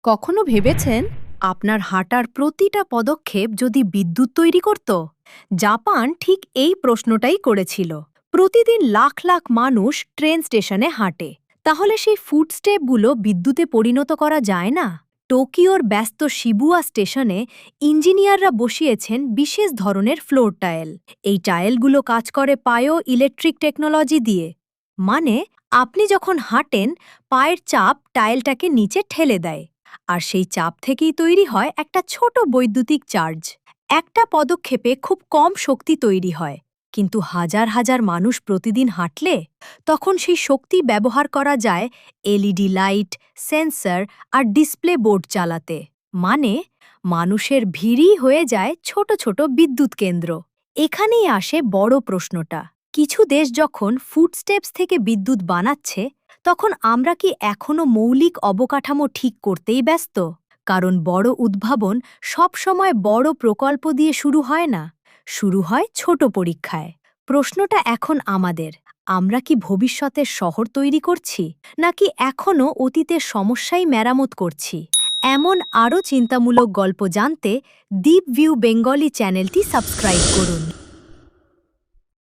কখনো ভেবেছেন আপনার হাঁটার প্রতিটা পদক্ষেপ যদি বিদ্যুৎ তৈরি করত? জাপান ঠিক এই প্রশ্নটাই করেছিল। প্রতিদিন লাখ লাখ মানুষ ট্রেন স্টেশনে হাঁটে, তাহলে সেই ফুটস্টেপগুলো বিদ্যুতে পরিণত করা যায় না? টোকিওর ব্যস্ত শিবুয়া স্টেশনে ইঞ্জিনিয়াররা বসিয়েছেন বিশেষ ধরনের ফ্লোর টাইল। এই টাইলগুলো কাজ করে পায়ো ইলেকট্রিক টেকনোলজি দিয়ে। মানে, আপনি যখন হাঁটেন, পায়ের চাপ টাইলটাকে নিচে ঠেলে দেয়, আর সেই চাপ থেকেই তৈরি হয় একটা ছোট বৈদ্যুতিক চার্জ। একটা পদক্ষেপে খুব কম শক্তি তৈরি হয়, কিন্তু হাজার হাজার মানুষ প্রতিদিন হাঁটলে তখন সেই শক্তি ব্যবহার করা যায় এলইডি লাইট, সেন্সর আর ডিসপ্লে বোর্ড চালাতে। মানে, মানুষের ভিড়ই হয়ে যায় ছোট ছোট বিদ্যুৎ কেন্দ্র। এখানেই আসে বড় প্রশ্নটা, কিছু দেশ যখন ফুটস্টেপস থেকে বিদ্যুৎ বানাচ্ছে, তখন আমরা কি এখনো মৌলিক অবকাঠামো ঠিক করতেই ব্যস্ত? কারণ বড় উদ্ভাবন সবসময় বড় প্রকল্প দিয়ে শুরু হয় না, শুরু হয় ছোট পরীক্ষায়। প্রশ্নটা এখন আমাদের, আমরা কি ভবিষ্যতের শহর তৈরি করছি, নাকি এখনও অতীতের সমস্যাই মেরামত করছি? এমন আরও চিন্তামূলক গল্প জানতে দীপ ভিউ বেঙ্গলি চ্যানেলটি সাবস্ক্রাইব করুন।